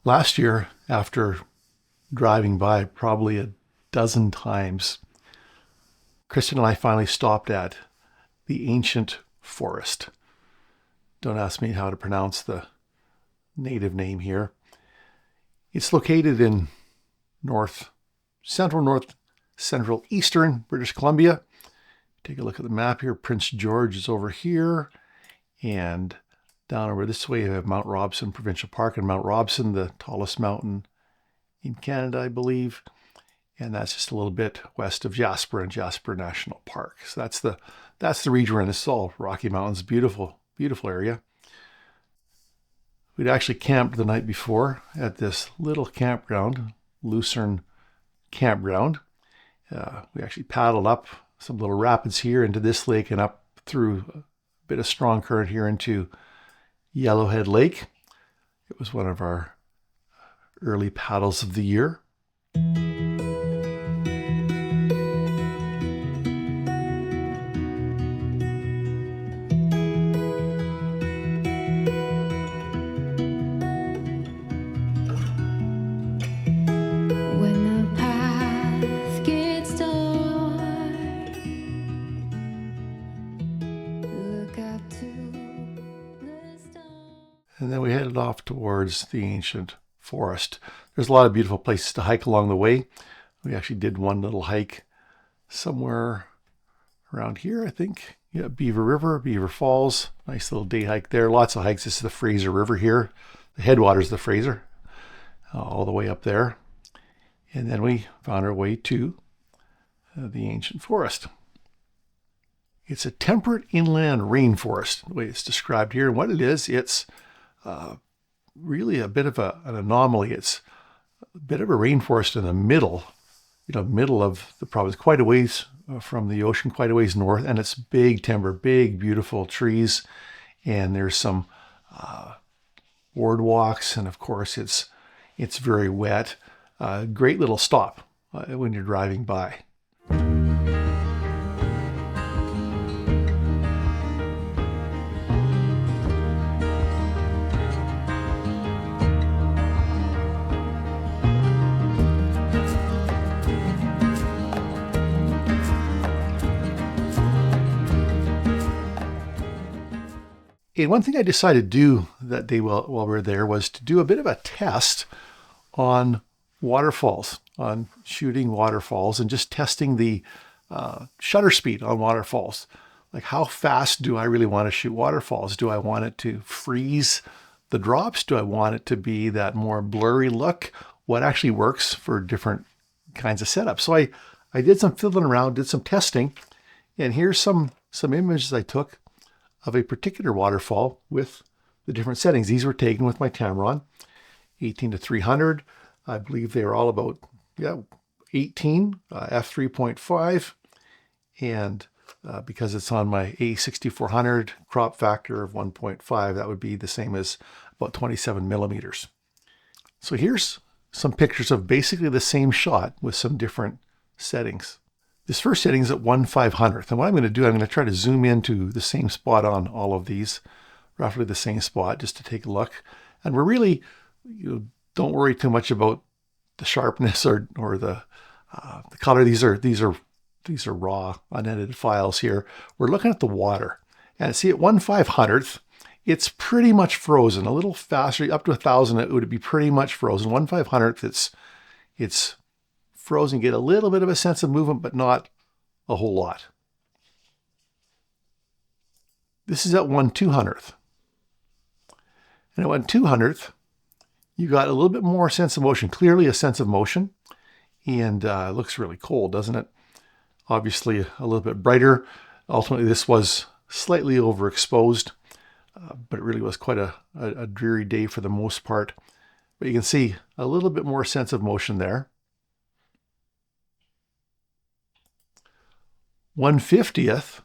Last year, after driving by probably a dozen times, Kristen and I finally stopped at the ancient forest. Don't ask me how to pronounce the native name here. It's located in north central eastern British Columbia. Take a look at the map here. Prince George is over here, and down over this way you have Mount Robson Provincial Park, and Mount Robson, the tallest mountain in Canada, I believe. And that's just a little bit west of Jasper and Jasper National Park. So that's the region we're in. This is all Rocky Mountains. Beautiful, beautiful area. We'd actually camped the night before at this little campground, Lucerne Campground. We actually paddled up some little rapids here into this lake and up through a bit of strong current here into Yellowhead Lake. It was one of our early paddles of the year. And then we headed off towards the ancient forest. There's a lot of beautiful places to hike along the way. We actually did one little hike somewhere around here, I think. Yeah, Beaver River, Beaver Falls. Nice little day hike there. Lots of hikes. This is the Fraser River here. The headwaters of the Fraser, all the way up there. And then we found our way to the ancient forest. It's a temperate inland rainforest, the way it's described here. And what it is, it's really a bit of an anomaly. It's a bit of a rainforest in the middle of the province, quite a ways from the ocean, quite a ways north, and it's big timber, big, beautiful trees, and there's some boardwalks, and of course it's very wet. Great little stop when you're driving by. And one thing I decided to do that day while we were there was to do a bit of a test on waterfalls, on shooting waterfalls and just testing the shutter speed on waterfalls. Like, how fast do I really want to shoot waterfalls? Do I want it to freeze the drops? Do I want it to be that more blurry look? What actually works for different kinds of setups? So I did some fiddling around, did some testing, and here's some images I took of a particular waterfall with the different settings. These were taken with my Tamron, 18-300. I believe they are all about 18, f3.5, and because it's on my a6400 crop factor of 1.5, that would be the same as about 27 millimeters. So here's some pictures of basically the same shot with some different settings. This first setting is at 1/500th, and what I'm going to do, I'm going to try to zoom into the same spot on all of these, roughly the same spot, just to take a look. And we're really, don't worry too much about the sharpness or the color. These are raw, unedited files here. We're looking at the water, and see at 1/500th, it's pretty much frozen. A little faster, up to 1,000, it would be pretty much frozen. 1/500th, it's frozen. Get a little bit of a sense of movement, but not a whole lot. This is at 1/200th. And at 1/200th, you got a little bit more sense of motion, clearly a sense of motion, and it looks really cold, doesn't it? Obviously a little bit brighter. Ultimately, this was slightly overexposed, but it really was quite a dreary day for the most part. But you can see a little bit more sense of motion there. 1/50th,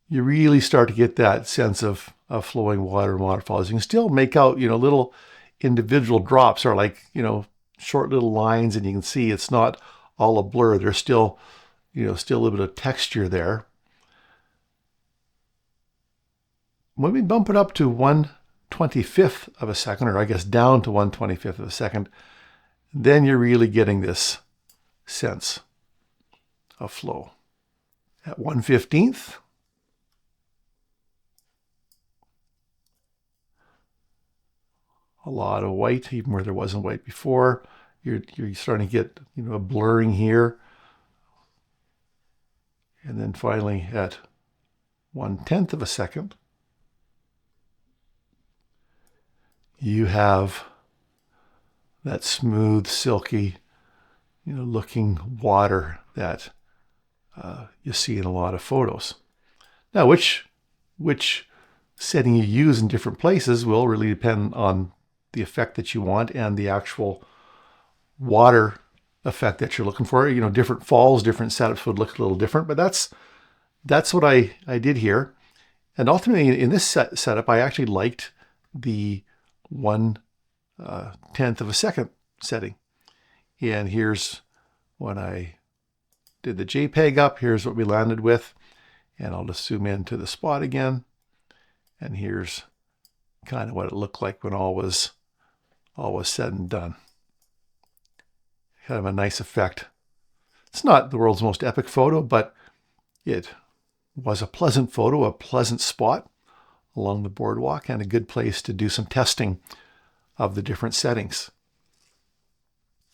you really start to get that sense of flowing water and waterfalls. You can still make out, little individual drops are like, short little lines, and you can see it's not all a blur. There's still, still a little bit of texture there. When we bump it up to 1/20th, 1/25th of a second, or I guess down to 1/25th of a second, then you're really getting this sense of flow. At 1/15th, a lot of white, even where there wasn't white before. You're starting to get, a blurring here. And then finally at 1/10th of a second, you have that smooth, silky, looking water that you see in a lot of photos. Now, which setting you use in different places will really depend on the effect that you want and the actual water effect that you're looking for. Different falls, different setups would look a little different, but that's what I did here. And ultimately, in this setup, I actually liked the 1/10th of a second setting. And here's when I did the JPEG up. Here's what we landed with. And I'll just zoom in to the spot again. And here's kind of what it looked like when all was said and done. Kind of a nice effect. It's not the world's most epic photo, but it was a pleasant photo, a pleasant spot along the boardwalk, and a good place to do some testing of the different settings.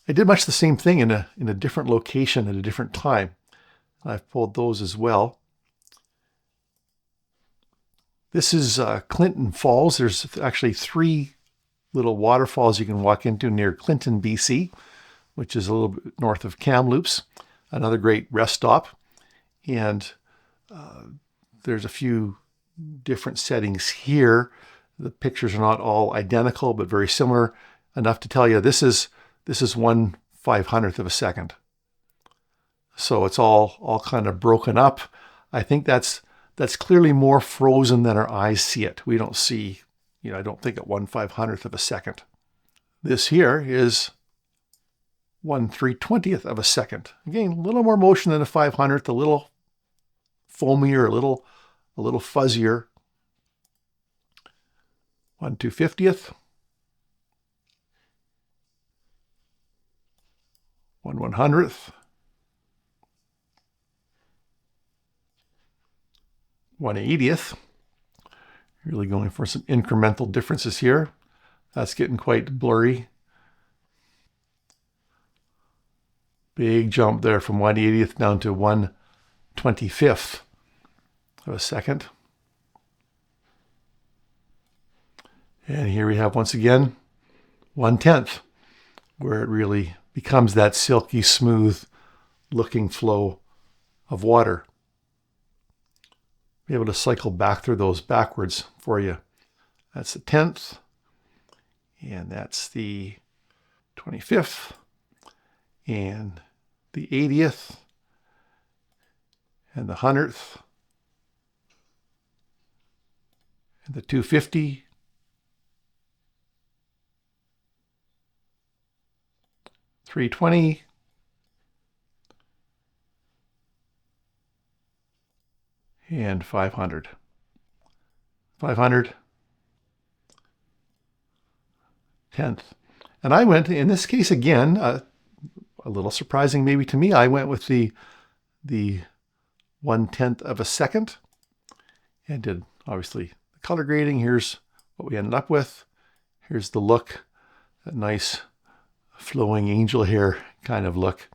I did much the same thing in a different location at a different time. I've pulled those as well. This is Clinton Falls. There's actually 3 little waterfalls you can walk into near Clinton, BC, which is a little bit north of Kamloops. Another great rest stop. And there's a few different settings here. The pictures are not all identical, but very similar enough to tell you this is 1/500th of a second. So it's all kind of broken up. I think that's clearly more frozen than our eyes see it. We don't see, I don't think at 1/500th of a second. This here is 1/320th of a second. Again, a little more motion than a 500th, a little foamier, a little fuzzier. 1/250th. 1/100th. 1/80th. Really going for some incremental differences here. That's getting quite blurry. Big jump there from 1/80th down to 1/25th of a second. And here we have once again 1/10th, where it really becomes that silky smooth looking flow of water. Be able to cycle back through those backwards for you. That's the 10th, and that's the 25th, and the 80th, and the 100th, and the 250, .320, and 500. 500, 10th. And I went, in this case again, a little surprising maybe to me, I went with the 1/10th of a second and did obviously the color grading. Here's what we ended up with. Here's the look, that nice flowing angel hair kind of look.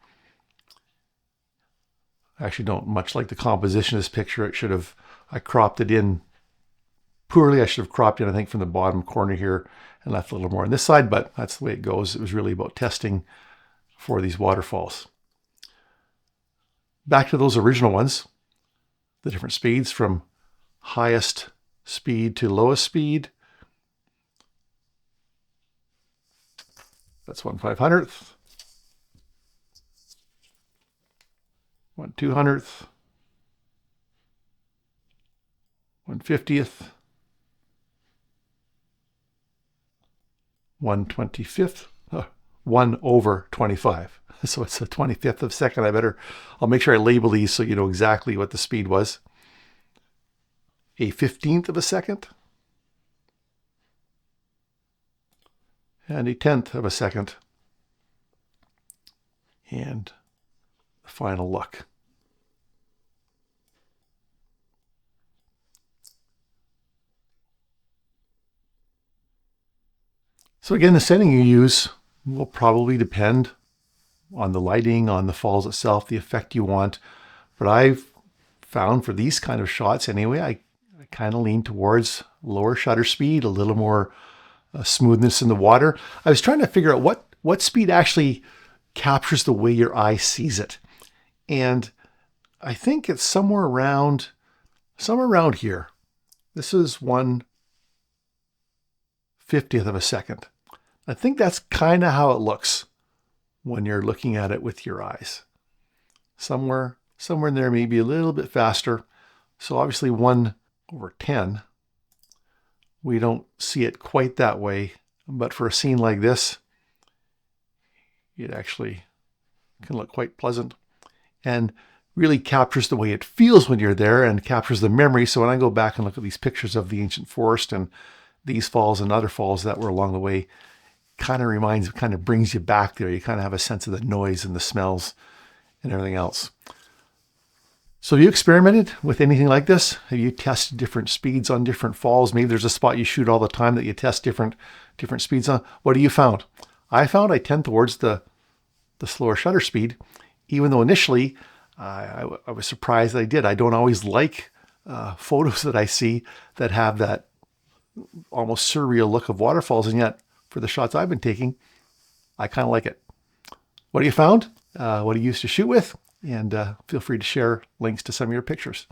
I actually don't much like the composition of this picture. I cropped it in poorly. I should have cropped it, I think, from the bottom corner here and left a little more on this side, but that's the way it goes. It was really about testing for these waterfalls. Back to those original ones, the different speeds from highest speed to lowest speed. That's 1/500th. 1/200th. 1/50th. 1/25th. 1/25. So it's a 25th of a second. I'll make sure I label these so you know exactly what the speed was. A 15th of a second. and 1/10 of a second. And the final look. So again, the setting you use will probably depend on the lighting, on the falls itself, the effect you want. But I've found for these kind of shots anyway, I kind of lean towards lower shutter speed, a little more smoothness in the water. I was trying to figure out what speed actually captures the way your eye sees it. And I think it's somewhere around here. This is 1/50th of a second. I think that's kind of how it looks when you're looking at it with your eyes. Somewhere in there, maybe a little bit faster. So obviously 1/10, we don't see it quite that way. But for a scene like this, it actually can look quite pleasant and really captures the way it feels when you're there and captures the memory. So when I go back and look at these pictures of the ancient forest and these falls and other falls that were along the way, kind of brings you back there. You kind of have a sense of the noise and the smells and everything else. So have you experimented with anything like this? Have you tested different speeds on different falls? Maybe there's a spot you shoot all the time that you test different speeds on. What have you found? I found I tend towards the slower shutter speed, even though initially I was surprised that I did. I don't always like photos that I see that have that almost surreal look of waterfalls, and yet for the shots I've been taking, I kind of like it. What have you found? What do you used to shoot with? And feel free to share links to some of your pictures.